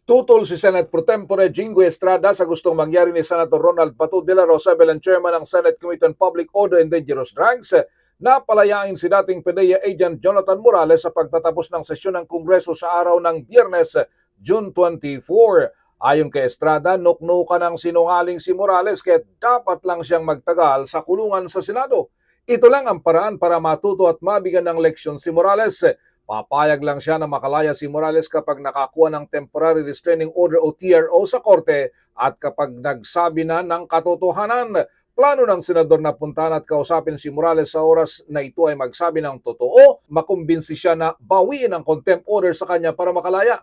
Tutol si Senate Pro Tempore Jinggoy Estrada sa gustong mangyari ni Senator Ronald Bato de la Rosa bilang chairman ng Senate Committee on Public Order and Dangerous Drugs na palayain si dating PDEA agent Jonathan Morales sa pagtatapos ng sesyon ng Kongreso sa araw ng Biyernes, June 24. Ayon kay Estrada, nuknuka ng sinungaling si Morales kaya dapat lang siyang magtagal sa kulungan sa Senado. Ito lang ang paraan para matuto at mabigyan ng leksyon si Morales. Papayag lang siya na makalaya si Morales kapag nakakuha ng Temporary Restraining Order o TRO sa korte at kapag nagsabi na ng katotohanan. Plano ng senador na puntahan at kausapin si Morales sa oras na ito ay magsabi ng totoo, makumbinsi siya na bawiin ang contempt order sa kanya para makalaya.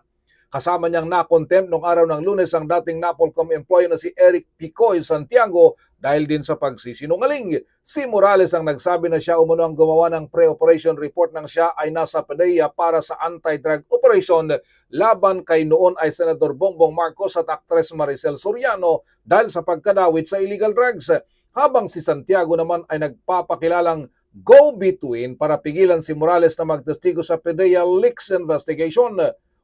Kasama niyang na-contempt noong araw ng Lunes ang dating Napolcom employee na si Eric Picoy Santiago dahil din sa pagsisinungaling. Si Morales ang nagsabi na siya umano ang gumawa ng pre-operation report ng siya ay nasa PDEA para sa anti-drug operation laban kay noon ay Senador Bongbong Marcos at Actress Maricel Soriano dahil sa pagkadawit sa illegal drugs. Habang si Santiago naman ay nagpapakilalang go-between para pigilan si Morales na magtestigo sa PDEA leaks investigation.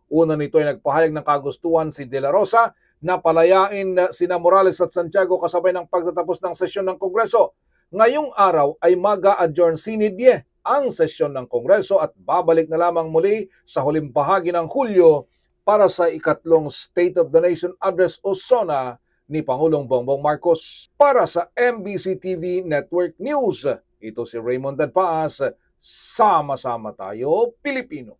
Una nito ay nagpahayag ng kagustuhan si De La Rosa na palayain sina Morales at Santiago kasabay ng pagtatapos ng sesyon ng Kongreso. Ngayong araw ay mag-a-adjourn sine die ang sesyon ng Kongreso at babalik na lamang muli sa huling bahagi ng Hulyo para sa ikatlong State of the Nation Address o SONA ni Pangulong Bongbong Marcos. Para sa MBC TV Network News, ito si Raymond Dadpaas. Sama-sama tayo, Pilipino.